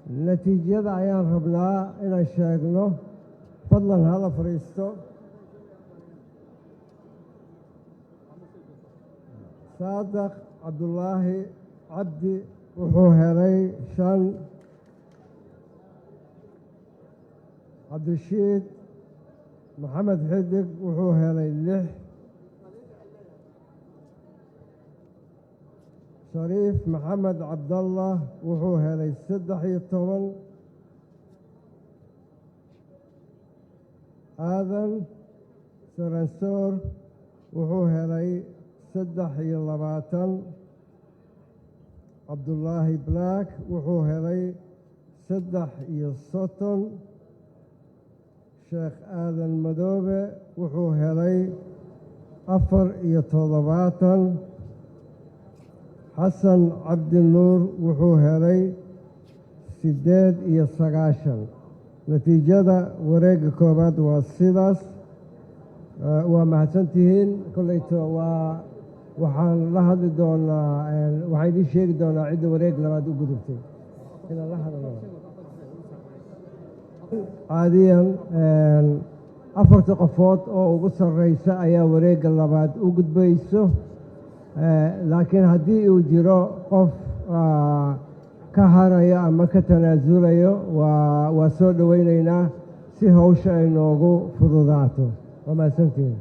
natiijada ayaan rabnaa inaan sheegno. fadlan hala fadhiisto. saadaq cabdulaahi cabdi wuxuu helay 5. cabdishiid maxamed xidig wuxuu helay 6. shariif maxamed cabdallah wuxuu helay 13. aadan saransoor wuxuu helay 23. cabdulaahi black wuxuu helay 30. sheekh aadan madoobe wuxuu helay 74. xasan cabdinuur wuxuu helay 98. natiijada wareegga koowaad waa sidaas. waa mahadsantihiin. koleyto waxaan la hadli doonaa waxaan idiin sheegi doonaa cidda wareeg labaad u gudubtay inaan la hadlo. caadiyan 4 qofood oo ugu sarreysa ayaa wareegga labaad u gudbayso. laakiin haddii uu jiro qof ka harayo ama ka tanaasulayo waa soo dhowaynaynaa si hawsha ay noogu fududaato. waa mahadsantihiin.